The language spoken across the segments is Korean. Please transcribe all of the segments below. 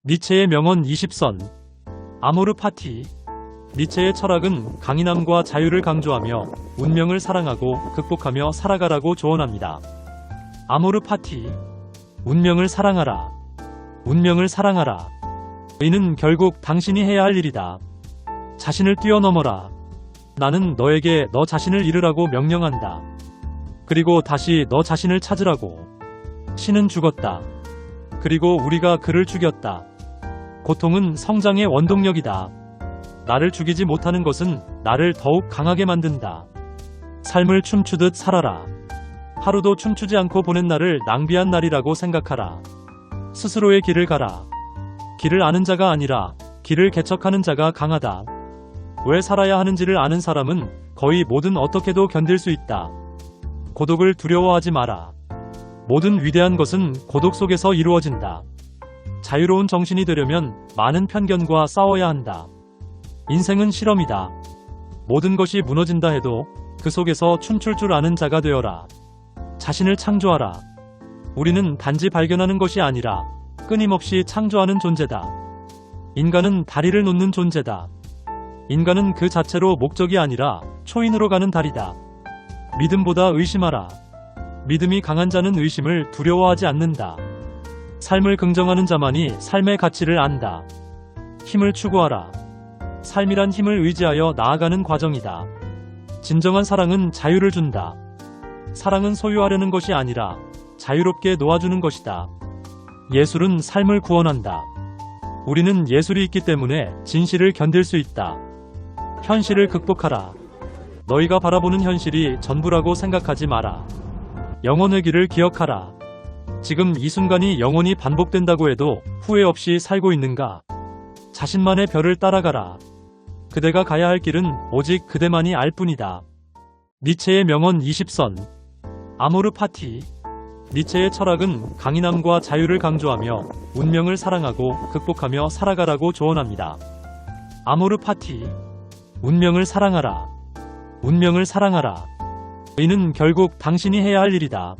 니체의 명언 20선. 아모르 파티. 니체의 철학은 강인함과 자유를 강조하며 운명을 사랑하고 극복하며 살아가라고 조언합니다. 아모르 파티. 운명을 사랑하라. 운명을 사랑하라. 이는 결국 당신이 해야 할 일이다. 자신을 뛰어넘어라. 나는 너에게 너 자신을 잃으라고 명령한다. 그리고 다시 너 자신을 찾으라고. 신은 죽었다. 그리고 우리가 그를 죽였다. 고통은 성장의 원동력이다. 나를 죽이지 못하는 것은 나를 더욱 강하게 만든다. 삶을 춤추듯 살아라. 하루도 춤추지 않고 보낸 날을 낭비한 날이라고 생각하라. 스스로의 길을 가라. 길을 아는 자가 아니라 길을 개척하는 자가 강하다. 왜 살아야 하는지를 아는 사람은 거의 뭐든 어떻게도 견딜 수 있다. 고독을 두려워하지 마라. 모든 위대한 것은 고독 속에서 이루어진다. 자유로운 정신이 되려면 많은 편견과 싸워야 한다. 인생은 실험이다. 모든 것이 무너진다 해도 그 속에서 춤출 줄 아는 자가 되어라. 자신을 창조하라. 우리는 단지 발견하는 것이 아니라 끊임없이 창조하는 존재다. 인간은 다리를 놓는 존재다. 인간은 그 자체로 목적이 아니라 초인으로 가는 다리다. 믿음보다 의심하라. 믿음이 강한 자는 의심을 두려워하지 않는다. 삶을 긍정하는 자만이 삶의 가치를 안다. 힘을 추구하라. 삶이란 힘을 의지하여 나아가는 과정이다. 진정한 사랑은 자유를 준다. 사랑은 소유하려는 것이 아니라 자유롭게 놓아주는 것이다. 예술은 삶을 구원한다. 우리는 예술이 있기 때문에 진실을 견딜 수 있다. 현실을 극복하라. 너희가 바라보는 현실이 전부라고 생각하지 마라. 영혼의 길을 기억하라. 지금 이 순간이 영원히 반복된다고 해도 후회 없이 살고 있는가? 자신만의 별을 따라가라. 그대가 가야 할 길은 오직 그대만이 알 뿐이다. 니체의 명언 20선. 아모르 파티. 니체의 철학은 강인함과 자유를 강조하며 운명을 사랑하고 극복하며 살아가라고 조언합니다. 아모르 파티. 운명을 사랑하라. 운명을 사랑하라. 이는 결국 당신이 해야 할 일이다.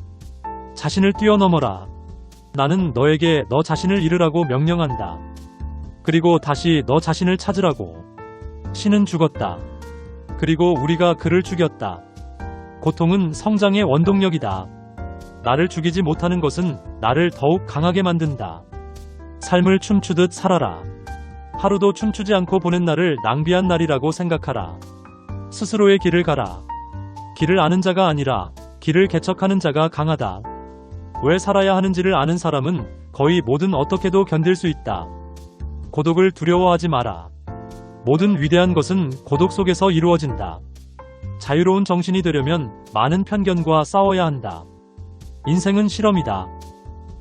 자신을 뛰어넘어라. 나는 너에게 너 자신을 잃으라고 명령한다. 그리고 다시 너 자신을 찾으라고. 신은 죽었다. 그리고 우리가 그를 죽였다. 고통은 성장의 원동력이다. 나를 죽이지 못하는 것은 나를 더욱 강하게 만든다. 삶을 춤추듯 살아라. 하루도 춤추지 않고 보낸 날을 낭비한 날이라고 생각하라. 스스로의 길을 가라. 길을 아는 자가 아니라 길을 개척하는 자가 강하다. 왜 살아야 하는지를 아는 사람은 거의 뭐든 어떻게도 견딜 수 있다. 고독을 두려워하지 마라. 모든 위대한 것은 고독 속에서 이루어진다. 자유로운 정신이 되려면 많은 편견과 싸워야 한다. 인생은 실험이다.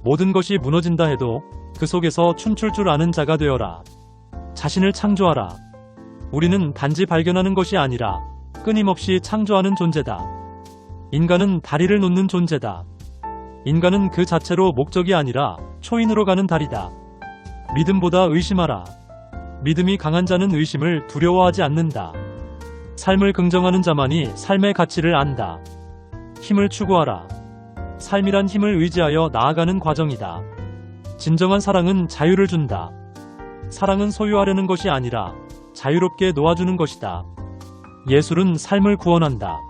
모든 것이 무너진다 해도 그 속에서 춤출 줄 아는 자가 되어라. 자신을 창조하라. 우리는 단지 발견하는 것이 아니라 끊임없이 창조하는 존재다. 인간은 다리를 놓는 존재다. 인간은 그 자체로 목적이 아니라 초인으로 가는 다리다. 믿음보다 의심하라. 믿음이 강한 자는 의심을 두려워하지 않는다. 삶을 긍정하는 자만이 삶의 가치를 안다. 힘을 추구하라. 삶이란 힘을 의지하여 나아가는 과정이다. 진정한 사랑은 자유를 준다. 사랑은 소유하려는 것이 아니라 자유롭게 놓아주는 것이다. 예술은 삶을 구원한다.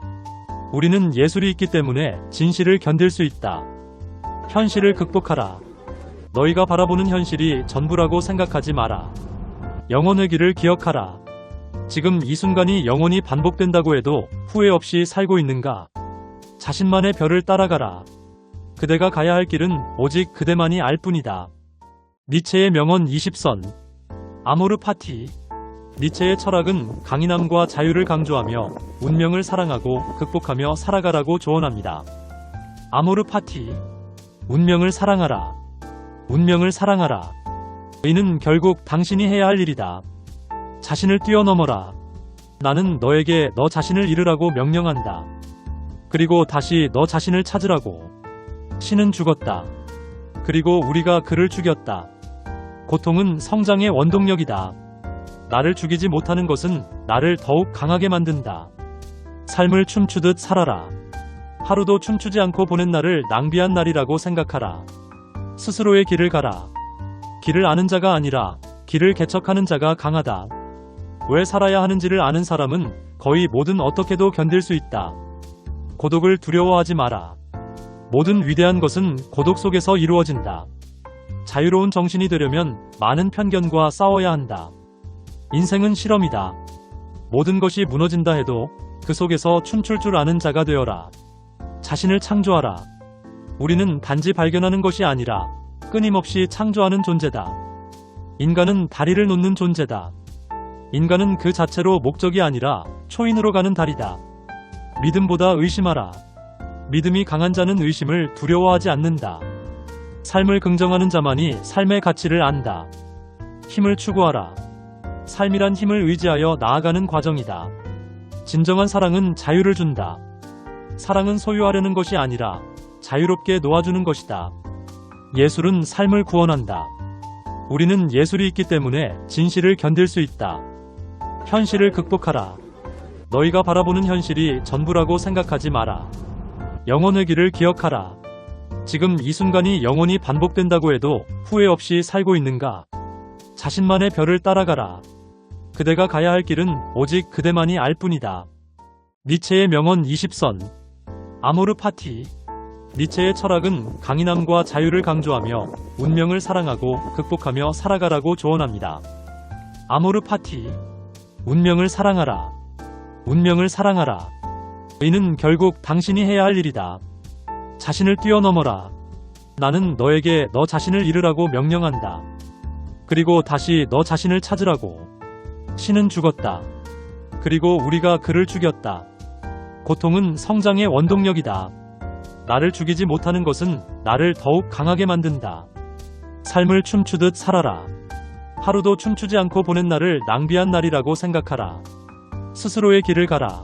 우리는 예술이 있기 때문에 진실을 견딜 수 있다. 현실을 극복하라. 너희가 바라보는 현실이 전부라고 생각하지 마라. 영혼의 길을 기억하라. 지금 이 순간이 영원히 반복된다고 해도 후회 없이 살고 있는가? 자신만의 별을 따라가라. 그대가 가야 할 길은 오직 그대만이 알 뿐이다. 니체의 명언 20선. 아모르 파티. 니체의 철학은 강인함과 자유를 강조하며 운명을 사랑하고 극복하며 살아가라고 조언합니다. 아모르 파티. 운명을 사랑하라. 운명을 사랑하라. 이는 결국 당신이 해야 할 일이다. 자신을 뛰어넘어라. 나는 너에게 너 자신을 잃으라고 명령한다. 그리고 다시 너 자신을 찾으라고. 신은 죽었다. 그리고 우리가 그를 죽였다. 고통은 성장의 원동력이다. 나를 죽이지 못하는 것은 나를 더욱 강하게 만든다. 삶을 춤추듯 살아라. 하루도 춤추지 않고 보낸 날을 낭비한 날이라고 생각하라. 스스로의 길을 가라. 길을 아는 자가 아니라 길을 개척하는 자가 강하다. 왜 살아야 하는지를 아는 사람은 거의 뭐든 어떻게도 견딜 수 있다. 고독을 두려워하지 마라. 모든 위대한 것은 고독 속에서 이루어진다. 자유로운 정신이 되려면 많은 편견과 싸워야 한다. 인생은 실험이다. 모든 것이 무너진다 해도 그 속에서 춤출 줄 아는 자가 되어라. 자신을 창조하라. 우리는 단지 발견하는 것이 아니라 끊임없이 창조하는 존재다. 인간은 다리를 놓는 존재다. 인간은 그 자체로 목적이 아니라 초인으로 가는 다리다. 믿음보다 의심하라. 믿음이 강한 자는 의심을 두려워하지 않는다. 삶을 긍정하는 자만이 삶의 가치를 안다. 힘을 추구하라. 삶이란 힘을 의지하여 나아가는 과정이다. 진정한 사랑은 자유를 준다. 사랑은 소유하려는 것이 아니라 자유롭게 놓아주는 것이다. 예술은 삶을 구원한다. 우리는 예술이 있기 때문에 진실을 견딜 수 있다. 현실을 극복하라. 너희가 바라보는 현실이 전부라고 생각하지 마라. 영혼의 길을 기억하라. 지금 이 순간이 영원히 반복된다고 해도 후회 없이 살고 있는가? 자신만의 별을 따라가라. 그대가 가야 할 길은 오직 그대만이 알 뿐이다. 니체의 명언 20선. 아모르 파티. 니체의 철학은 강인함과 자유를 강조하며 운명을 사랑하고 극복하며 살아가라고 조언합니다. 아모르 파티. 운명을 사랑하라. 운명을 사랑하라. 이는 결국 당신이 해야 할 일이다. 자신을 뛰어넘어라. 나는 너에게 너 자신을 잃으라고 명령한다. 그리고 다시 너 자신을 찾으라고. 신은 죽었다. 그리고 우리가 그를 죽였다. 고통은 성장의 원동력이다. 나를 죽이지 못하는 것은 나를 더욱 강하게 만든다. 삶을 춤추듯 살아라. 하루도 춤추지 않고 보낸 날을 낭비한 날이라고 생각하라. 스스로의 길을 가라.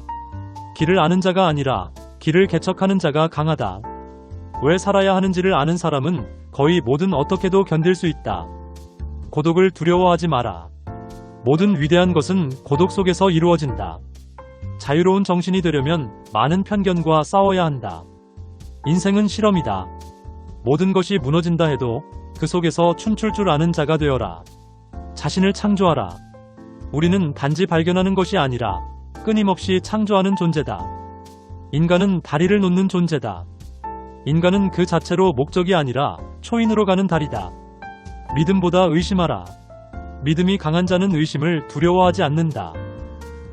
길을 아는 자가 아니라 길을 개척하는 자가 강하다. 왜 살아야 하는지를 아는 사람은 거의 뭐든 어떻게도 견딜 수 있다. 고독을 두려워하지 마라. 모든 위대한 것은 고독 속에서 이루어진다. 자유로운 정신이 되려면 많은 편견과 싸워야 한다. 인생은 실험이다. 모든 것이 무너진다 해도 그 속에서 춤출 줄 아는 자가 되어라. 자신을 창조하라. 우리는 단지 발견하는 것이 아니라 끊임없이 창조하는 존재다. 인간은 다리를 놓는 존재다. 인간은 그 자체로 목적이 아니라 초인으로 가는 다리다. 믿음보다 의심하라. 믿음이 강한 자는 의심을 두려워하지 않는다.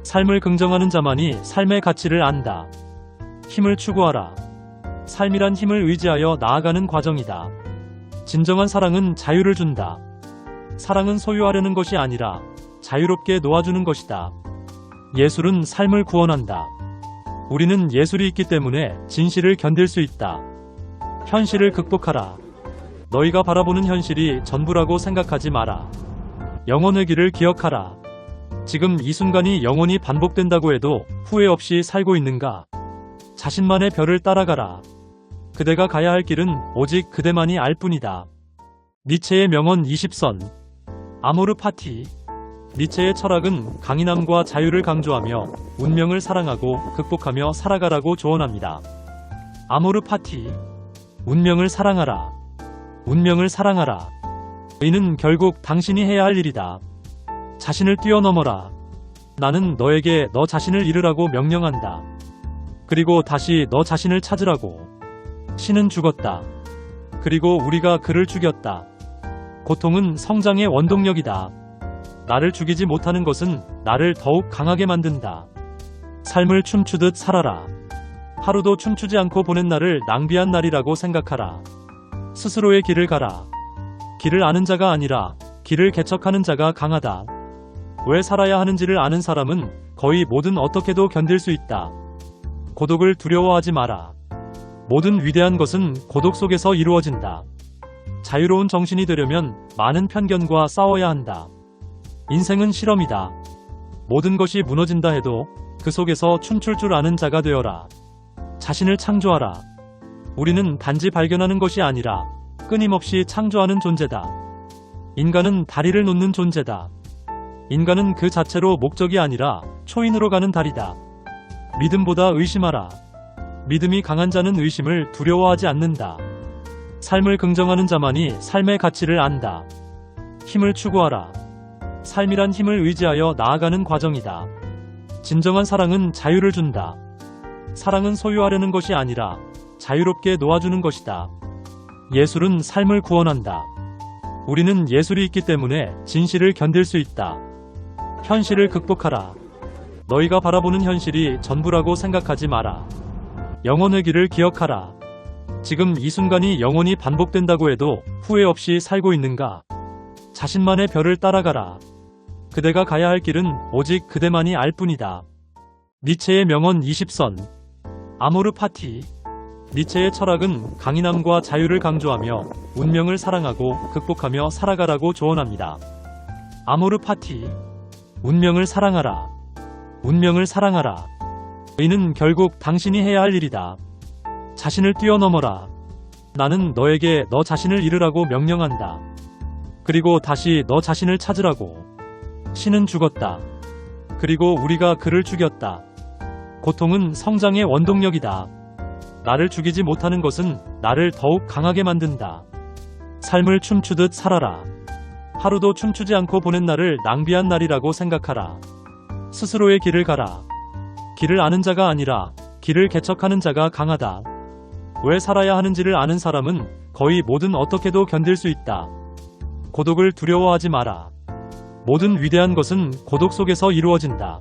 삶을 긍정하는 자만이 삶의 가치를 안다. 힘을 추구하라. 삶이란 힘을 의지하여 나아가는 과정이다. 진정한 사랑은 자유를 준다. 사랑은 소유하려는 것이 아니라 자유롭게 놓아주는 것이다. 예술은 삶을 구원한다. 우리는 예술이 있기 때문에 진실을 견딜 수 있다. 현실을 극복하라. 너희가 바라보는 현실이 전부라고 생각하지 마라. 영혼의 길을 기억하라. 지금 이 순간이 영원히 반복된다고 해도 후회 없이 살고 있는가? 자신만의 별을 따라가라. 그대가 가야 할 길은 오직 그대만이 알 뿐이다. 니체의 명언 20선. 아모르 파티. 니체의 철학은 강인함과 자유를 강조하며 운명을 사랑하고 극복하며 살아가라고 조언합니다. 아모르 파티. 운명을 사랑하라. 운명을 사랑하라. 이는 결국 당신이 해야 할 일이다. 자신을 뛰어넘어라. 나는 너에게 너 자신을 잃으라고 명령한다. 그리고 다시 너 자신을 찾으라고. 신은 죽었다. 그리고 우리가 그를 죽였다. 고통은 성장의 원동력이다. 나를 죽이지 못하는 것은 나를 더욱 강하게 만든다. 삶을 춤추듯 살아라. 하루도 춤추지 않고 보낸 날을 낭비한 날이라고 생각하라. 스스로의 길을 가라. 길을 아는 자가 아니라 길을 개척하는 자가 강하다. 왜 살아야 하는지를 아는 사람은 거의 뭐든 어떻게도 견딜 수 있다. 고독을 두려워하지 마라. 모든 위대한 것은 고독 속에서 이루어진다. 자유로운 정신이 되려면 많은 편견과 싸워야 한다. 인생은 실험이다. 모든 것이 무너진다 해도 그 속에서 춤출 줄 아는 자가 되어라. 자신을 창조하라. 우리는 단지 발견하는 것이 아니라 끊임없이 창조하는 존재다. 인간은 다리를 놓는 존재다. 인간은 그 자체로 목적이 아니라 초인으로 가는 다리다. 믿음보다 의심하라. 믿음이 강한 자는 의심을 두려워하지 않는다. 삶을 긍정하는 자만이 삶의 가치를 안다. 힘을 추구하라. 삶이란 힘을 의지하여 나아가는 과정이다. 진정한 사랑은 자유를 준다. 사랑은 소유하려는 것이 아니라 자유롭게 놓아주는 것이다. 예술은 삶을 구원한다. 우리는 예술이 있기 때문에 진실을 견딜 수 있다. 현실을 극복하라. 너희가 바라보는 현실이 전부라고 생각하지 마라. 영혼의 길을 기억하라. 지금 이 순간이 영원히 반복된다고 해도 후회 없이 살고 있는가? 자신만의 별을 따라가라. 그대가 가야 할 길은 오직 그대만이 알 뿐이다. 니체의 명언 20선. 아모르 파티. 니체의 철학은 강인함과 자유를 강조하며 운명을 사랑하고 극복하며 살아가라고 조언합니다. 아모르 파티. 운명을 사랑하라. 운명을 사랑하라. 이는 결국 당신이 해야 할 일이다. 자신을 뛰어넘어라. 나는 너에게 너 자신을 잃으라고 명령한다. 그리고 다시 너 자신을 찾으라고. 신은 죽었다. 그리고 우리가 그를 죽였다. 고통은 성장의 원동력이다. 나를 죽이지 못하는 것은 나를 더욱 강하게 만든다. 삶을 춤추듯 살아라. 하루도 춤추지 않고 보낸 날을 낭비한 날이라고 생각하라. 스스로의 길을 가라. 길을 아는 자가 아니라 길을 개척하는 자가 강하다. 왜 살아야 하는지를 아는 사람은 거의 뭐든 어떻게도 견딜 수 있다. 고독을 두려워하지 마라. 모든 위대한 것은 고독 속에서 이루어진다.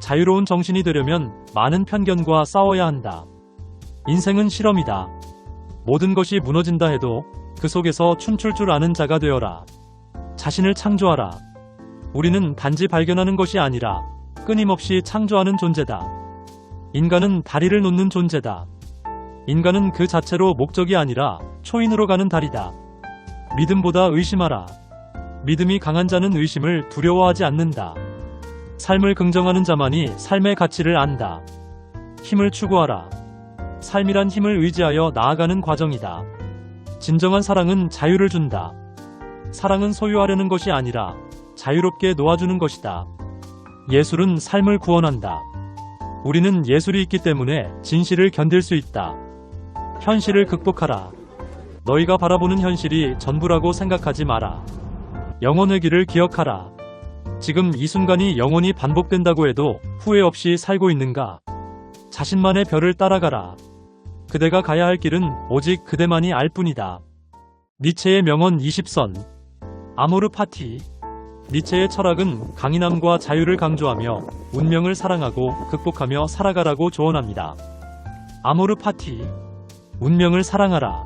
자유로운 정신이 되려면 많은 편견과 싸워야 한다. 인생은 실험이다. 모든 것이 무너진다 해도 그 속에서 춤출 줄 아는 자가 되어라. 자신을 창조하라. 우리는 단지 발견하는 것이 아니라 끊임없이 창조하는 존재다. 인간은 다리를 놓는 존재다. 인간은 그 자체로 목적이 아니라 초인으로 가는 다리다. 믿음보다 의심하라. 믿음이 강한 자는 의심을 두려워하지 않는다. 삶을 긍정하는 자만이 삶의 가치를 안다. 힘을 추구하라. 삶이란 힘을 의지하여 나아가는 과정이다. 진정한 사랑은 자유를 준다. 사랑은 소유하려는 것이 아니라 자유롭게 놓아주는 것이다. 예술은 삶을 구원한다. 우리는 예술이 있기 때문에 진실을 견딜 수 있다. 현실을 극복하라. 너희가 바라보는 현실이 전부라고 생각하지 마라. 영혼의 길을 기억하라. 지금 이 순간이 영원히 반복된다고 해도 후회 없이 살고 있는가? 자신만의 별을 따라가라. 그대가 가야 할 길은 오직 그대만이 알 뿐이다. 니체의 명언 20선. 아모르 파티. 니체의 철학은 강인함과 자유를 강조하며 운명을 사랑하고 극복하며 살아가라고 조언합니다. 아모르 파티. 운명을 사랑하라.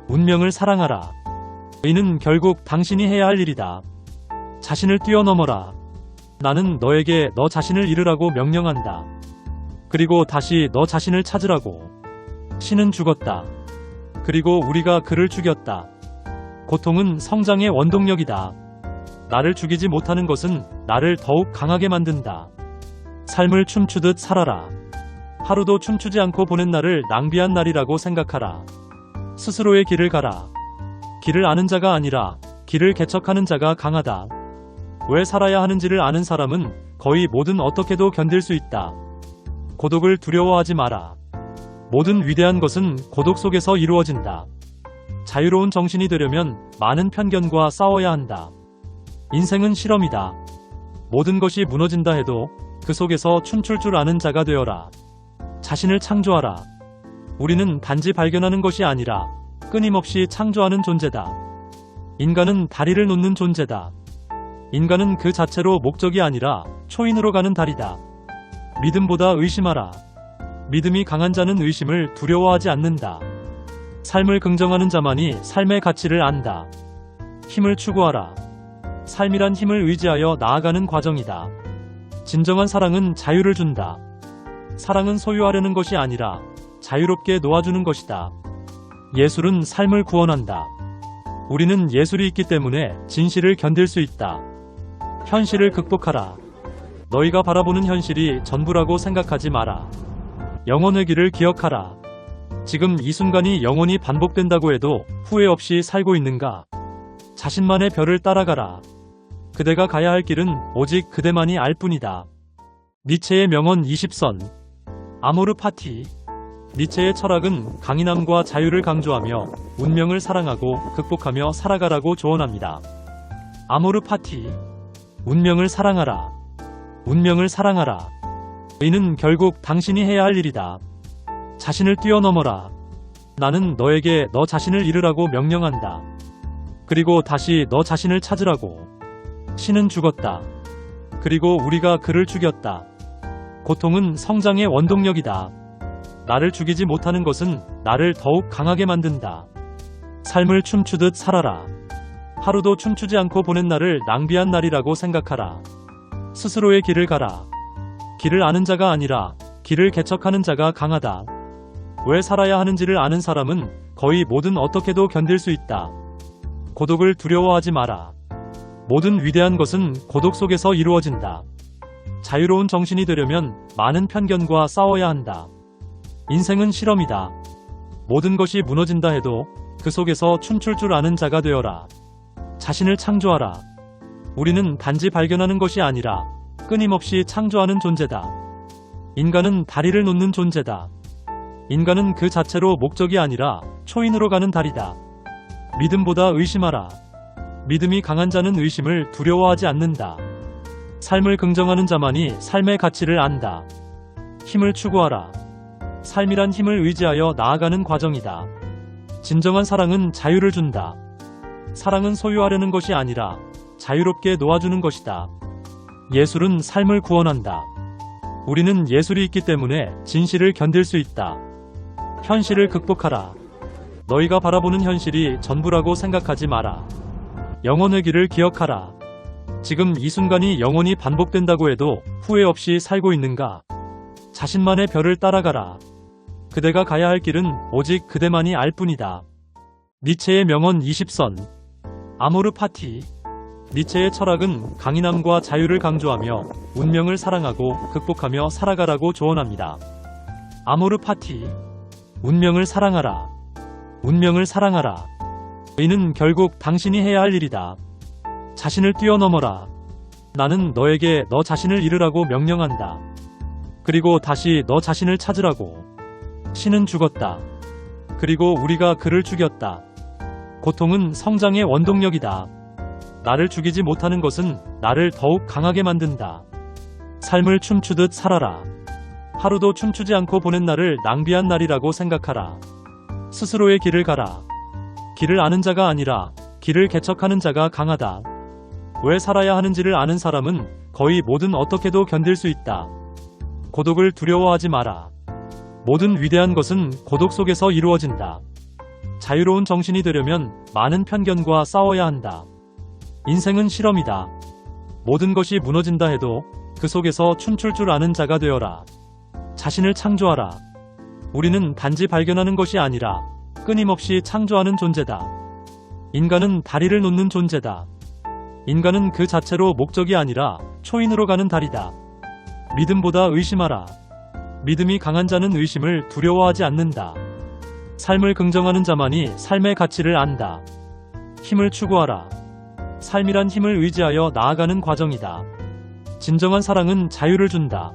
운명을 사랑하라. 이는 결국 당신이 해야 할 일이다. 자신을 뛰어넘어라. 나는 너에게 너 자신을 잃으라고 명령한다. 그리고 다시 너 자신을 찾으라고. 신은 죽었다. 그리고 우리가 그를 죽였다. 고통은 성장의 원동력이다. 나를 죽이지 못하는 것은 나를 더욱 강하게 만든다. 삶을 춤추듯 살아라. 하루도 춤추지 않고 보낸 날을 낭비한 날이라고 생각하라. 스스로의 길을 가라. 길을 아는 자가 아니라 길을 개척하는 자가 강하다. 왜 살아야 하는지를 아는 사람은 거의 뭐든 어떻게도 견딜 수 있다. 고독을 두려워하지 마라. 모든 위대한 것은 고독 속에서 이루어진다. 자유로운 정신이 되려면 많은 편견과 싸워야 한다. 인생은 실험이다. 모든 것이 무너진다 해도 그 속에서 춤출 줄 아는 자가 되어라. 자신을 창조하라. 우리는 단지 발견하는 것이 아니라 끊임없이 창조하는 존재다. 인간은 다리를 놓는 존재다. 인간은 그 자체로 목적이 아니라 초인으로 가는 다리다. 믿음보다 의심하라. 믿음이 강한 자는 의심을 두려워하지 않는다. 삶을 긍정하는 자만이 삶의 가치를 안다. 힘을 추구하라. 삶이란 힘을 의지하여 나아가는 과정이다. 진정한 사랑은 자유를 준다. 사랑은 소유하려는 것이 아니라 자유롭게 놓아주는 것이다. 예술은 삶을 구원한다. 우리는 예술이 있기 때문에 진실을 견딜 수 있다. 현실을 극복하라. 너희가 바라보는 현실이 전부라고 생각하지 마라. 영혼의 길을 기억하라. 지금 이 순간이 영원히 반복된다고 해도 후회 없이 살고 있는가? 자신만의 별을 따라가라. 그대가 가야 할 길은 오직 그대만이 알 뿐이다. 니체의 명언 20선. 아모르 파티. 니체의 철학은 강인함과 자유를 강조하며 운명을 사랑하고 극복하며 살아가라고 조언합니다. 아모르 파티. 운명을 사랑하라. 운명을 사랑하라. 이는 결국 당신이 해야 할 일이다. 자신을 뛰어넘어라. 나는 너에게 너 자신을 잃으라고 명령한다. 그리고 다시 너 자신을 찾으라고. 신은 죽었다. 그리고 우리가 그를 죽였다. 고통은 성장의 원동력이다. 나를 죽이지 못하는 것은 나를 더욱 강하게 만든다. 삶을 춤추듯 살아라. 하루도 춤추지 않고 보낸 날을 낭비한 날이라고 생각하라. 스스로의 길을 가라. 길을 아는 자가 아니라 길을 개척하는 자가 강하다. 왜 살아야 하는지를 아는 사람은 거의 뭐든 어떻게도 견딜 수 있다. 고독을 두려워하지 마라. 모든 위대한 것은 고독 속에서 이루어진다. 자유로운 정신이 되려면 많은 편견과 싸워야 한다. 인생은 실험이다. 모든 것이 무너진다 해도 그 속에서 춤출 줄 아는 자가 되어라. 자신을 창조하라. 우리는 단지 발견하는 것이 아니라 끊임없이 창조하는 존재다. 인간은 다리를 놓는 존재다. 인간은 그 자체로 목적이 아니라 초인으로 가는 다리다. 믿음보다 의심하라. 믿음이 강한 자는 의심을 두려워하지 않는다. 삶을 긍정하는 자만이 삶의 가치를 안다. 힘을 추구하라. 삶이란 힘을 의지하여 나아가는 과정이다. 진정한 사랑은 자유를 준다. 사랑은 소유하려는 것이 아니라 자유롭게 놓아주는 것이다. 예술은 삶을 구원한다. 우리는 예술이 있기 때문에 진실을 견딜 수 있다. 현실을 극복하라. 너희가 바라보는 현실이 전부라고 생각하지 마라. 영혼의 길을 기억하라. 지금 이 순간이 영원히 반복된다고 해도 후회 없이 살고 있는가? 자신만의 별을 따라가라. 그대가 가야 할 길은 오직 그대만이 알 뿐이다. 니체의 명언 20선. 아모르 파티. 니체의 철학은 강인함과 자유를 강조하며 운명을 사랑하고 극복하며 살아가라고 조언합니다. 아모르 파티. 운명을 사랑하라. 운명을 사랑하라. 이는 결국 당신이 해야 할 일이다. 자신을 뛰어넘어라. 나는 너에게 너 자신을 잃으라고 명령한다. 그리고 다시 너 자신을 찾으라고. 신은 죽었다. 그리고 우리가 그를 죽였다. 고통은 성장의 원동력이다. 나를 죽이지 못하는 것은 나를 더욱 강하게 만든다. 삶을 춤추듯 살아라. 하루도 춤추지 않고 보낸 날을 낭비한 날이라고 생각하라. 스스로의 길을 가라. 길을 아는 자가 아니라 길을 개척하는 자가 강하다. 왜 살아야 하는지를 아는 사람은 거의 뭐든 어떻게도 견딜 수 있다. 고독을 두려워하지 마라. 모든 위대한 것은 고독 속에서 이루어진다. 자유로운 정신이 되려면 많은 편견과 싸워야 한다. 인생은 실험이다. 모든 것이 무너진다 해도 그 속에서 춤출 줄 아는 자가 되어라. 자신을 창조하라. 우리는 단지 발견하는 것이 아니라 끊임없이 창조하는 존재다. 인간은 다리를 놓는 존재다. 인간은 그 자체로 목적이 아니라 초인으로 가는 다리다. 믿음보다 의심하라. 믿음이 강한 자는 의심을 두려워하지 않는다. 삶을 긍정하는 자만이 삶의 가치를 안다. 힘을 추구하라. 삶이란 힘을 의지하여 나아가는 과정이다. 진정한 사랑은 자유를 준다.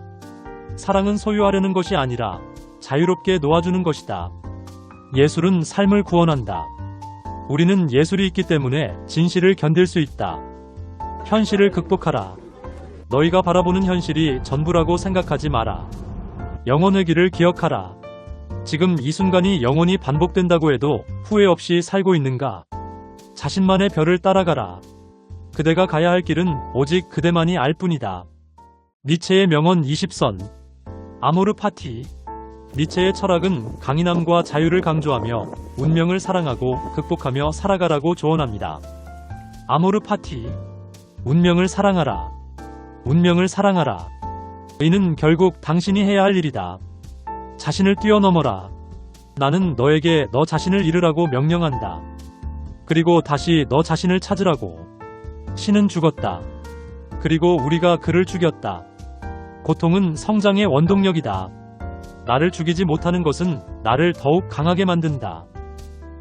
사랑은 소유하려는 것이 아니라 자유롭게 놓아주는 것이다. 예술은 삶을 구원한다. 우리는 예술이 있기 때문에 진실을 견딜 수 있다. 현실을 극복하라. 너희가 바라보는 현실이 전부라고 생각하지 마라. 영혼의 길을 기억하라. 지금 이 순간이 영원히 반복된다고 해도 후회 없이 살고 있는가? 자신만의 별을 따라가라. 그대가 가야 할 길은 오직 그대만이 알 뿐이다. 니체의 명언 20선. 아모르 파티. 니체의 철학은 강인함과 자유를 강조하며 운명을 사랑하고 극복하며 살아가라고 조언합니다. 아모르 파티. 운명을 사랑하라. 운명을 사랑하라. 이는 결국 당신이 해야 할 일이다. 자신을 뛰어넘어라. 나는 너에게 너 자신을 잃으라고 명령한다. 그리고 다시 너 자신을 찾으라고. 신은 죽었다. 그리고 우리가 그를 죽였다. 고통은 성장의 원동력이다. 나를 죽이지 못하는 것은 나를 더욱 강하게 만든다.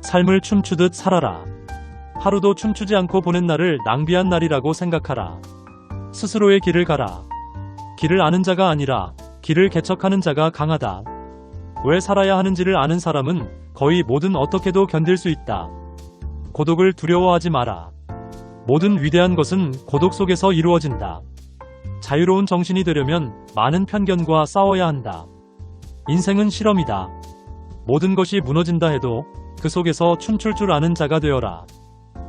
삶을 춤추듯 살아라. 하루도 춤추지 않고 보낸 날을 낭비한 날이라고 생각하라. 스스로의 길을 가라. 길을 아는 자가 아니라 길을 개척하는 자가 강하다. 왜 살아야 하는지를 아는 사람은 거의 뭐든 어떻게도 견딜 수 있다. 고독을 두려워하지 마라. 모든 위대한 것은 고독 속에서 이루어진다. 자유로운 정신이 되려면 많은 편견과 싸워야 한다. 인생은 실험이다. 모든 것이 무너진다 해도 그 속에서 춤출 줄 아는 자가 되어라.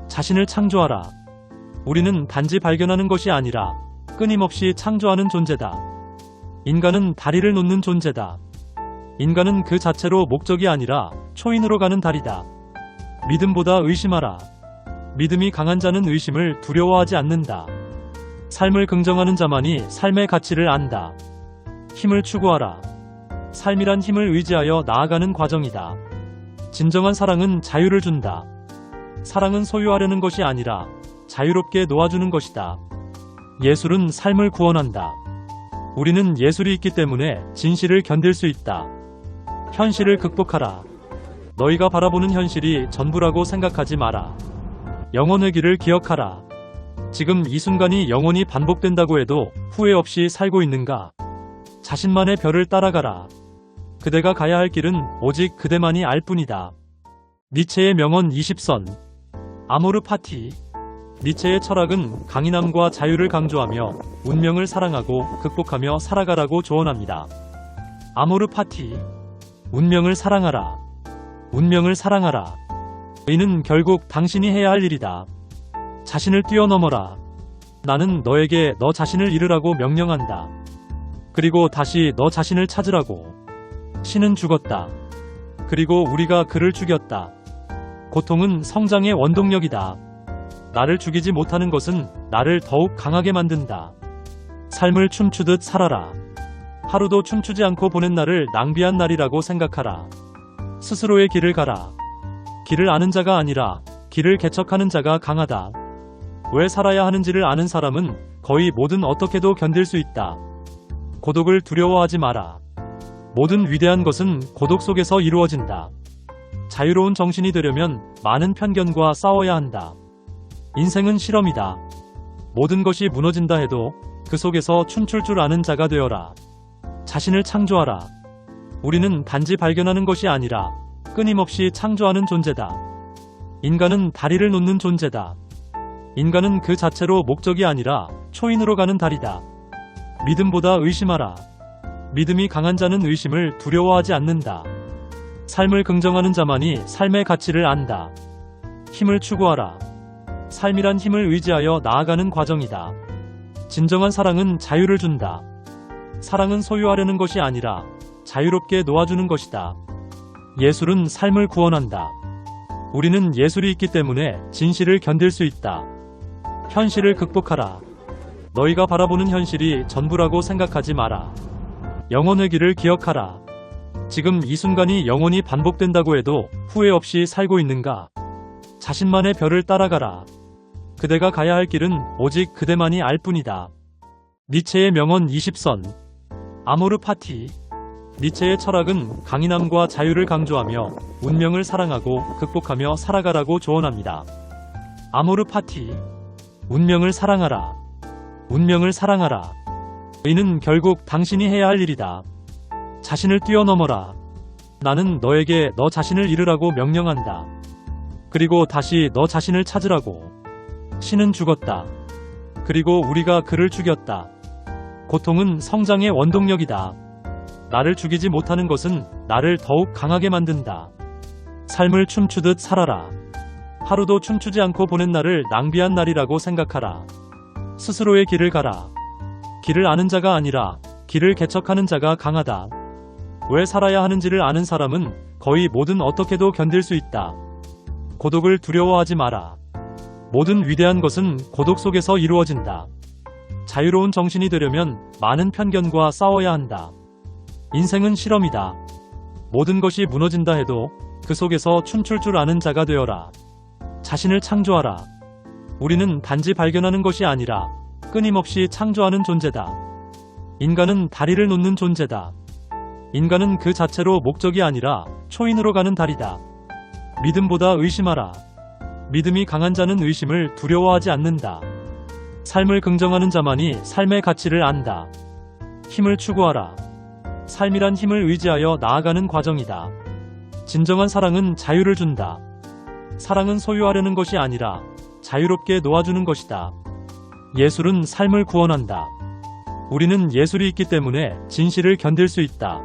자신을 창조하라. 우리는 단지 발견하는 것이 아니라 끊임없이 창조하는 존재다. 인간은 다리를 놓는 존재다. 인간은 그 자체로 목적이 아니라 초인으로 가는 다리다. 믿음보다 의심하라. 믿음이 강한 자는 의심을 두려워하지 않는다. 삶을 긍정하는 자만이 삶의 가치를 안다. 힘을 추구하라. 삶이란 힘을 의지하여 나아가는 과정이다. 진정한 사랑은 자유를 준다. 사랑은 소유하려는 것이 아니라 자유롭게 놓아주는 것이다. 예술은 삶을 구원한다. 우리는 예술이 있기 때문에 진실을 견딜 수 있다. 현실을 극복하라. 너희가 바라보는 현실이 전부라고 생각하지 마라. 영원의 길을 기억하라. 지금 이 순간이 영원히 반복된다고 해도 후회 없이 살고 있는가? 자신만의 별을 따라가라. 그대가 가야 할 길은 오직 그대만이 알 뿐이다. 니체의 명언 20선. 아모르 파티. 니체의 철학은 강인함과 자유를 강조하며 운명을 사랑하고 극복하며 살아가라고 조언합니다. 아모르 파티. 운명을 사랑하라. 운명을 사랑하라. 이는 결국 당신이 해야 할 일이다. 자신을 뛰어넘어라. 나는 너에게 너 자신을 잃으라고 명령한다. 그리고 다시 너 자신을 찾으라고. 신은 죽었다. 그리고 우리가 그를 죽였다. 고통은 성장의 원동력이다. 나를 죽이지 못하는 것은 나를 더욱 강하게 만든다. 삶을 춤추듯 살아라. 하루도 춤추지 않고 보낸 날을 낭비한 날이라고 생각하라. 스스로의 길을 가라. 길을 아는 자가 아니라 길을 개척하는 자가 강하다. 왜 살아야 하는지를 아는 사람은 거의 뭐든 어떻게도 견딜 수 있다. 고독을 두려워하지 마라. 모든 위대한 것은 고독 속에서 이루어진다. 자유로운 정신이 되려면 많은 편견과 싸워야 한다. 인생은 실험이다. 모든 것이 무너진다 해도 그 속에서 춤출 줄 아는 자가 되어라. 자신을 창조하라. 우리는 단지 발견하는 것이 아니라 끊임없이 창조하는 존재다. 인간은 다리를 놓는 존재다. 인간은 그 자체로 목적이 아니라 초인으로 가는 다리다. 믿음보다 의심하라. 믿음이 강한 자는 의심을 두려워하지 않는다. 삶을 긍정하는 자만이 삶의 가치를 안다. 힘을 추구하라. 삶이란 힘을 의지하여 나아가는 과정이다. 진정한 사랑은 자유를 준다. 사랑은 소유하려는 것이 아니라 자유롭게 놓아주는 것이다. 예술은 삶을 구원한다. 우리는 예술이 있기 때문에 진실을 견딜 수 있다. 현실을 극복하라. 너희가 바라보는 현실이 전부라고 생각하지 마라. 영원의 길을 기억하라. 지금 이 순간이 영원히 반복된다고 해도 후회 없이 살고 있는가? 자신만의 별을 따라가라. 그대가 가야 할 길은 오직 그대만이 알 뿐이다. 니체의 명언 20선. 아모르 파티. 니체의 철학은 강인함과 자유를 강조하며 운명을 사랑하고 극복하며 살아가라고 조언합니다. 아모르 파티. 운명을 사랑하라. 운명을 사랑하라. 이는 결국 당신이 해야 할 일이다. 자신을 뛰어넘어라. 나는 너에게 너 자신을 잃으라고 명령한다. 그리고 다시 너 자신을 찾으라고. 신은 죽었다. 그리고 우리가 그를 죽였다. 고통은 성장의 원동력이다. 나를 죽이지 못하는 것은 나를 더욱 강하게 만든다. 삶을 춤추듯 살아라. 하루도 춤추지 않고 보낸 날을 낭비한 날이라고 생각하라. 스스로의 길을 가라. 길을 아는 자가 아니라 길을 개척하는 자가 강하다. 왜 살아야 하는지를 아는 사람은 거의 뭐든 어떻게도 견딜 수 있다. 고독을 두려워하지 마라. 모든 위대한 것은 고독 속에서 이루어진다. 자유로운 정신이 되려면 많은 편견과 싸워야 한다. 인생은 실험이다. 모든 것이 무너진다 해도 그 속에서 춤출 줄 아는 자가 되어라. 자신을 창조하라. 우리는 단지 발견하는 것이 아니라 끊임없이 창조하는 존재다. 인간은 다리를 놓는 존재다. 인간은 그 자체로 목적이 아니라 초인으로 가는 다리다. 믿음보다 의심하라. 믿음이 강한 자는 의심을 두려워하지 않는다. 삶을 긍정하는 자만이 삶의 가치를 안다. 힘을 추구하라. 삶이란 힘을 의지하여 나아가는 과정이다. 진정한 사랑은 자유를 준다. 사랑은 소유하려는 것이 아니라 자유롭게 놓아주는 것이다. 예술은 삶을 구원한다. 우리는 예술이 있기 때문에 진실을 견딜 수 있다.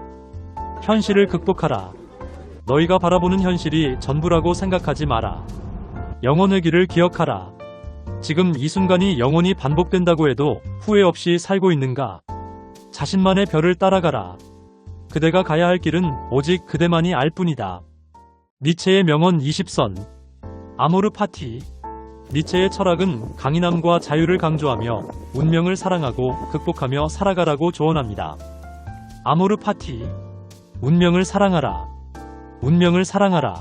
현실을 극복하라. 너희가 바라보는 현실이 전부라고 생각하지 마라. 영혼의 길을 기억하라. 지금 이 순간이 영원히 반복된다고 해도 후회 없이 살고 있는가? 자신만의 별을 따라가라. 그대가 가야 할 길은 오직 그대만이 알 뿐이다. 니체의 명언 20선. 아모르 파티. 니체의 철학은 강인함과 자유를 강조하며 운명을 사랑하고 극복하며 살아가라고 조언합니다. 아모르 파티. 운명을 사랑하라. 운명을 사랑하라.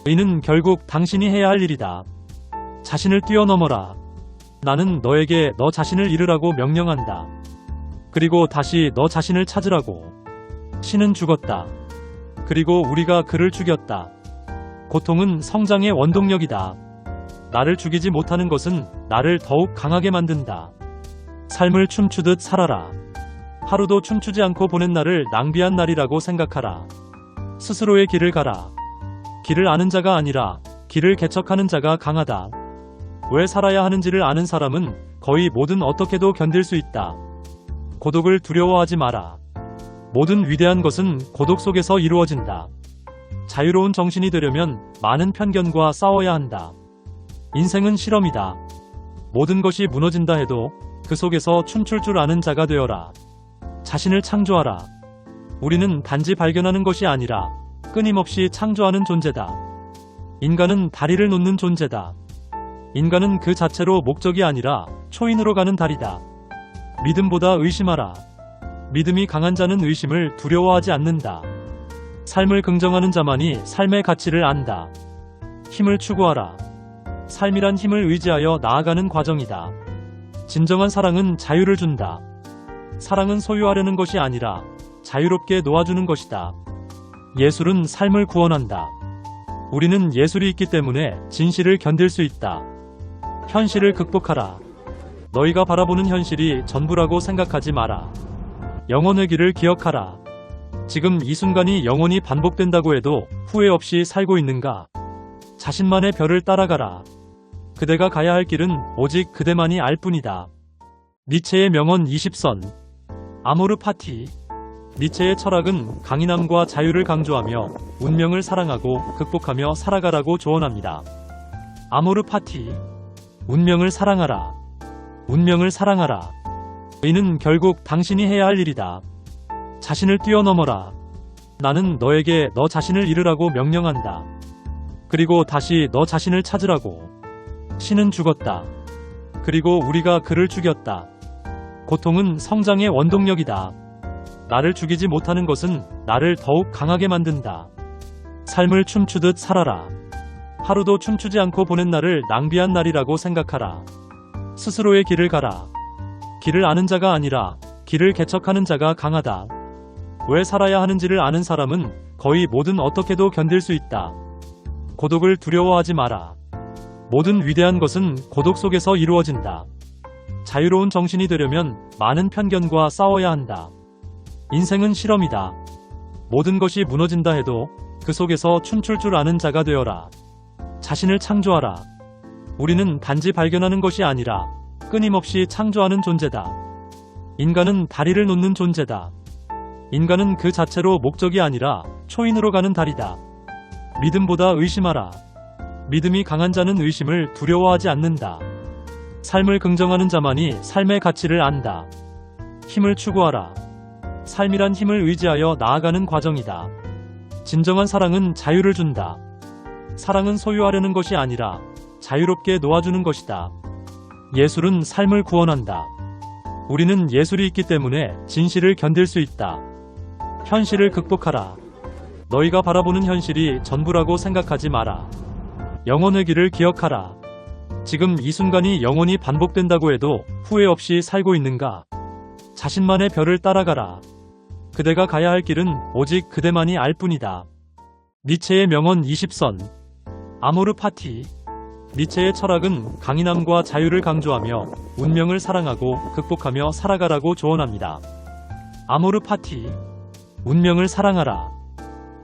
이는 결국 당신이 해야 할 일이다. 자신을 뛰어넘어라. 나는 너에게 너 자신을 잃으라고 명령한다. 그리고 다시 너 자신을 찾으라고. 신은 죽었다. 그리고 우리가 그를 죽였다. 고통은 성장의 원동력이다. 나를 죽이지 못하는 것은 나를 더욱 강하게 만든다. 삶을 춤추듯 살아라. 하루도 춤추지 않고 보낸 날을 낭비한 날이라고 생각하라. 스스로의 길을 가라. 길을 아는 자가 아니라 길을 개척하는 자가 강하다. 왜 살아야 하는지를 아는 사람은 거의 뭐든 어떻게도 견딜 수 있다. 고독을 두려워하지 마라. 모든 위대한 것은 고독 속에서 이루어진다. 자유로운 정신이 되려면 많은 편견과 싸워야 한다. 인생은 실험이다. 모든 것이 무너진다 해도 그 속에서 춤출 줄 아는 자가 되어라. 자신을 창조하라. 우리는 단지 발견하는 것이 아니라 끊임없이 창조하는 존재다. 인간은 다리를 놓는 존재다. 인간은 그 자체로 목적이 아니라 초인으로 가는 다리다. 믿음보다 의심하라. 믿음이 강한 자는 의심을 두려워하지 않는다. 삶을 긍정하는 자만이 삶의 가치를 안다. 힘을 추구하라. 삶이란 힘을 의지하여 나아가는 과정이다. 진정한 사랑은 자유를 준다. 사랑은 소유하려는 것이 아니라 자유롭게 놓아주는 것이다. 예술은 삶을 구원한다. 우리는 예술이 있기 때문에 진실을 견딜 수 있다. 현실을 극복하라. 너희가 바라보는 현실이 전부라고 생각하지 마라. 영혼의 길을 기억하라. 지금 이 순간이 영원히 반복된다고 해도 후회 없이 살고 있는가? 자신만의 별을 따라가라. 그대가 가야 할 길은 오직 그대만이 알 뿐이다. 니체의 명언 20선. 아모르 파티. 니체의 철학은 강인함과 자유를 강조하며 운명을 사랑하고 극복하며 살아가라고 조언합니다. 아모르 파티. 운명을 사랑하라. 운명을 사랑하라. 이는 결국 당신이 해야 할 일이다. 자신을 뛰어넘어라. 나는 너에게 너 자신을 잃으라고 명령한다. 그리고 다시 너 자신을 찾으라고. 신은 죽었다. 그리고 우리가 그를 죽였다. 고통은 성장의 원동력이다. 나를 죽이지 못하는 것은 나를 더욱 강하게 만든다. 삶을 춤추듯 살아라. 하루도 춤추지 않고 보낸 날을 낭비한 날이라고 생각하라. 스스로의 길을 가라. 길을 아는 자가 아니라 길을 개척하는 자가 강하다. 왜 살아야 하는지를 아는 사람은 거의 뭐든 어떻게도 견딜 수 있다. 고독을 두려워하지 마라. 모든 위대한 것은 고독 속에서 이루어진다. 자유로운 정신이 되려면 많은 편견과 싸워야 한다. 인생은 실험이다. 모든 것이 무너진다 해도 그 속에서 춤출 줄 아는 자가 되어라. 자신을 창조하라. 우리는 단지 발견하는 것이 아니라 끊임없이 창조하는 존재다. 인간은 다리를 놓는 존재다. 인간은 그 자체로 목적이 아니라 초인으로 가는 다리다. 믿음보다 의심하라. 믿음이 강한 자는 의심을 두려워하지 않는다. 삶을 긍정하는 자만이 삶의 가치를 안다. 힘을 추구하라. 삶이란 힘을 의지하여 나아가는 과정이다. 진정한 사랑은 자유를 준다. 사랑은 소유하려는 것이 아니라 자유롭게 놓아주는 것이다. 예술은 삶을 구원한다. 우리는 예술이 있기 때문에 진실을 견딜 수 있다. 현실을 극복하라. 너희가 바라보는 현실이 전부라고 생각하지 마라. 영혼의 길을 기억하라. 지금 이 순간이 영원히 반복된다고 해도 후회 없이 살고 있는가? 자신만의 별을 따라가라. 그대가 가야 할 길은 오직 그대만이 알 뿐이다. 니체의 명언 20선. 아모르 파티. 니체의 철학은 강인함과 자유를 강조하며 운명을 사랑하고 극복하며 살아가라고 조언합니다. 아모르 파티. 운명을 사랑하라.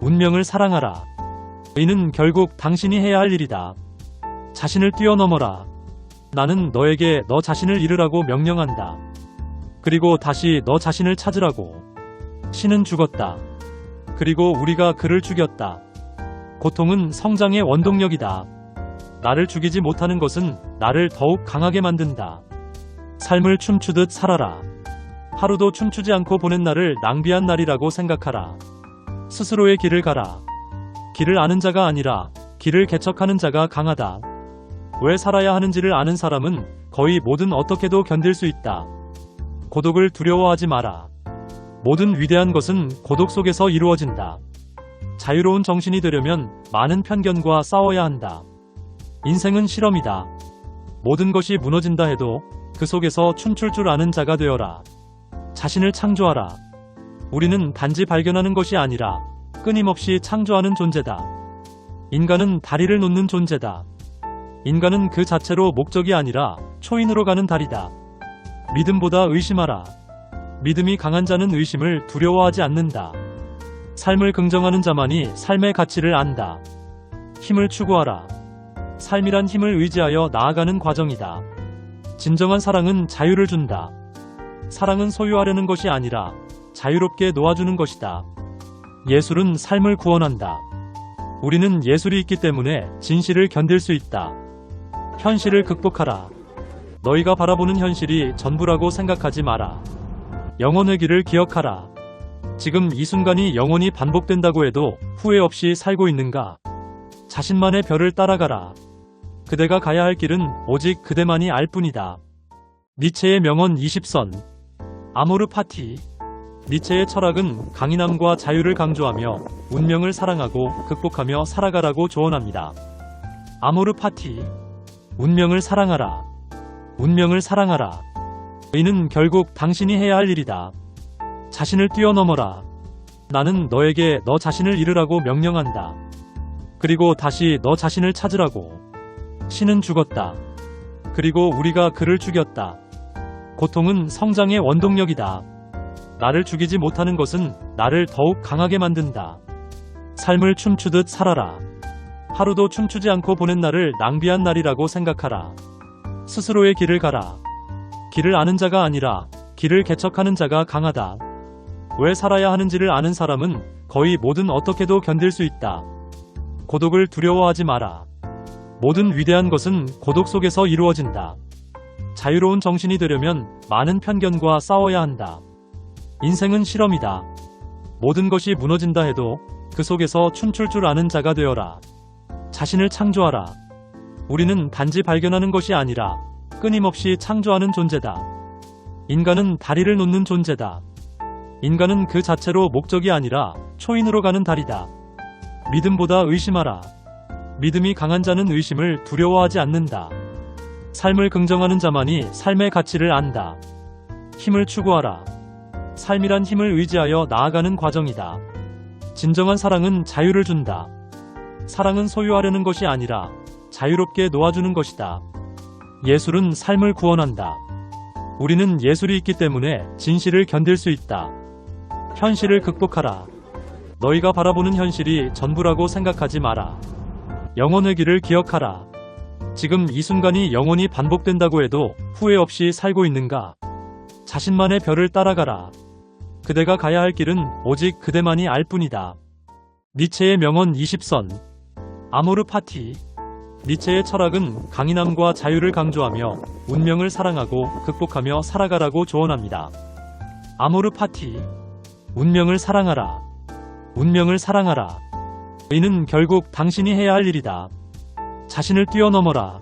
운명을 사랑하라. 이는 결국 당신이 해야 할 일이다. 자신을 뛰어넘어라. 나는 너에게 너 자신을 잃으라고 명령한다. 그리고 다시 너 자신을 찾으라고. 신은 죽었다. 그리고 우리가 그를 죽였다. 고통은 성장의 원동력이다. 나를 죽이지 못하는 것은 나를 더욱 강하게 만든다. 삶을 춤추듯 살아라. 하루도 춤추지 않고 보낸 날을 낭비한 날이라고 생각하라. 스스로의 길을 가라. 길을 아는 자가 아니라 길을 개척하는 자가 강하다. 왜 살아야 하는지를 아는 사람은 거의 뭐든 어떻게도 견딜 수 있다. 고독을 두려워하지 마라. 모든 위대한 것은 고독 속에서 이루어진다. 자유로운 정신이 되려면 많은 편견과 싸워야 한다. 인생은 실험이다. 모든 것이 무너진다 해도 그 속에서 춤출 줄 아는 자가 되어라. 자신을 창조하라. 우리는 단지 발견하는 것이 아니라 끊임없이 창조하는 존재다. 인간은 다리를 놓는 존재다. 인간은 그 자체로 목적이 아니라 초인으로 가는 다리다. 믿음보다 의심하라. 믿음이 강한 자는 의심을 두려워하지 않는다. 삶을 긍정하는 자만이 삶의 가치를 안다. 힘을 추구하라. 삶이란 힘을 의지하여 나아가는 과정이다. 진정한 사랑은 자유를 준다. 사랑은 소유하려는 것이 아니라 자유롭게 놓아주는 것이다. 예술은 삶을 구원한다. 우리는 예술이 있기 때문에 진실을 견딜 수 있다. 현실을 극복하라. 너희가 바라보는 현실이 전부라고 생각하지 마라. 영혼의 길을 기억하라. 지금 이 순간이 영원히 반복된다고 해도 후회 없이 살고 있는가? 자신만의 별을 따라가라. 그대가 가야 할 길은 오직 그대만이 알 뿐이다. 니체의 명언 20선. 아모르 파티. 니체의 철학은 강인함과 자유를 강조하며 운명을 사랑하고 극복하며 살아가라고 조언합니다. 아모르 파티. 운명을 사랑하라. 운명을 사랑하라. 이는 결국 당신이 해야 할 일이다. 자신을 뛰어넘어라. 나는 너에게 너 자신을 잃으라고 명령한다. 그리고 다시 너 자신을 찾으라고. 신은 죽었다. 그리고 우리가 그를 죽였다. 고통은 성장의 원동력이다. 나를 죽이지 못하는 것은 나를 더욱 강하게 만든다. 삶을 춤추듯 살아라. 하루도 춤추지 않고 보낸 날을 낭비한 날이라고 생각하라. 스스로의 길을 가라. 길을 아는 자가 아니라 길을 개척하는 자가 강하다. 왜 살아야 하는지를 아는 사람은 거의 뭐든 어떻게도 견딜 수 있다. 고독을 두려워하지 마라. 모든 위대한 것은 고독 속에서 이루어진다. 자유로운 정신이 되려면 많은 편견과 싸워야 한다. 인생은 실험이다. 모든 것이 무너진다 해도 그 속에서 춤출 줄 아는 자가 되어라. 자신을 창조하라. 우리는 단지 발견하는 것이 아니라 끊임없이 창조하는 존재다. 인간은 다리를 놓는 존재다. 인간은 그 자체로 목적이 아니라 초인으로 가는 다리다. 믿음보다 의심하라. 믿음이 강한 자는 의심을 두려워하지 않는다. 삶을 긍정하는 자만이 삶의 가치를 안다. 힘을 추구하라. 삶이란 힘을 의지하여 나아가는 과정이다. 진정한 사랑은 자유를 준다. 사랑은 소유하려는 것이 아니라 자유롭게 놓아주는 것이다. 예술은 삶을 구원한다. 우리는 예술이 있기 때문에 진실을 견딜 수 있다. 현실을 극복하라. 너희가 바라보는 현실이 전부라고 생각하지 마라. 영혼의 길을 기억하라. 지금 이 순간이 영원히 반복된다고 해도 후회 없이 살고 있는가? 자신만의 별을 따라가라. 그대가 가야 할 길은 오직 그대만이 알 뿐이다. 니체의 명언 20선. 아모르 파티. 니체의 철학은 강인함과 자유를 강조하며 운명을 사랑하고 극복하며 살아가라고 조언합니다. 아모르 파티. 운명을 사랑하라. 운명을 사랑하라. 이는 결국 당신이 해야 할 일이다. 자신을 뛰어넘어라.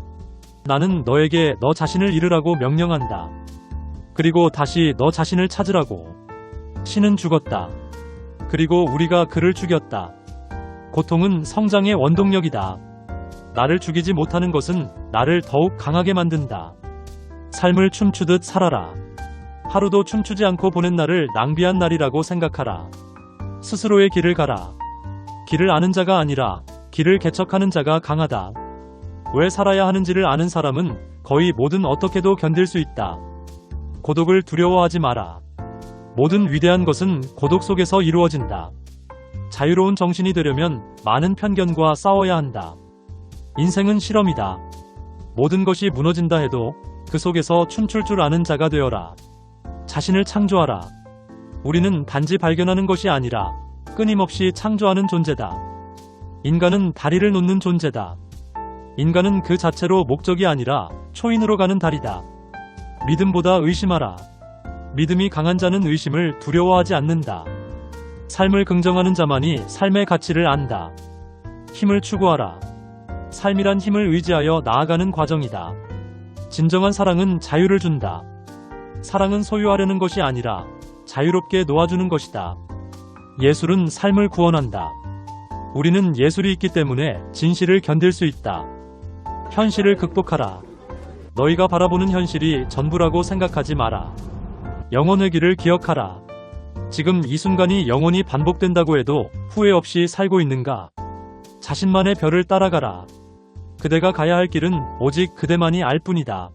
나는 너에게 너 자신을 잃으라고 명령한다. 그리고 다시 너 자신을 찾으라고. 신은 죽었다. 그리고 우리가 그를 죽였다. 고통은 성장의 원동력이다. 나를 죽이지 못하는 것은 나를 더욱 강하게 만든다. 삶을 춤추듯 살아라. 하루도 춤추지 않고 보낸 날을 낭비한 날이라고 생각하라. 스스로의 길을 가라. 길을 아는 자가 아니라 길을 개척하는 자가 강하다. 왜 살아야 하는지를 아는 사람은 거의 뭐든 어떻게도 견딜 수 있다. 고독을 두려워하지 마라. 모든 위대한 것은 고독 속에서 이루어진다. 자유로운 정신이 되려면 많은 편견과 싸워야 한다. 인생은 실험이다. 모든 것이 무너진다 해도 그 속에서 춤출 줄 아는 자가 되어라. 자신을 창조하라. 우리는 단지 발견하는 것이 아니라 끊임없이 창조하는 존재다. 인간은 다리를 놓는 존재다. 인간은 그 자체로 목적이 아니라 초인으로 가는 다리다. 믿음보다 의심하라. 믿음이 강한 자는 의심을 두려워하지 않는다. 삶을 긍정하는 자만이 삶의 가치를 안다. 힘을 추구하라. 삶이란 힘을 의지하여 나아가는 과정이다. 진정한 사랑은 자유를 준다. 사랑은 소유하려는 것이 아니라 자유롭게 놓아주는 것이다. 예술은 삶을 구원한다. 우리는 예술이 있기 때문에 진실을 견딜 수 있다. 현실을 극복하라. 너희가 바라보는 현실이 전부라고 생각하지 마라. 영원의 길을 기억하라. 지금 이 순간이 영원히 반복된다고 해도 후회 없이 살고 있는가? 자신만의 별을 따라가라. 그대가 가야 할 길은 오직 그대만이 알 뿐이다.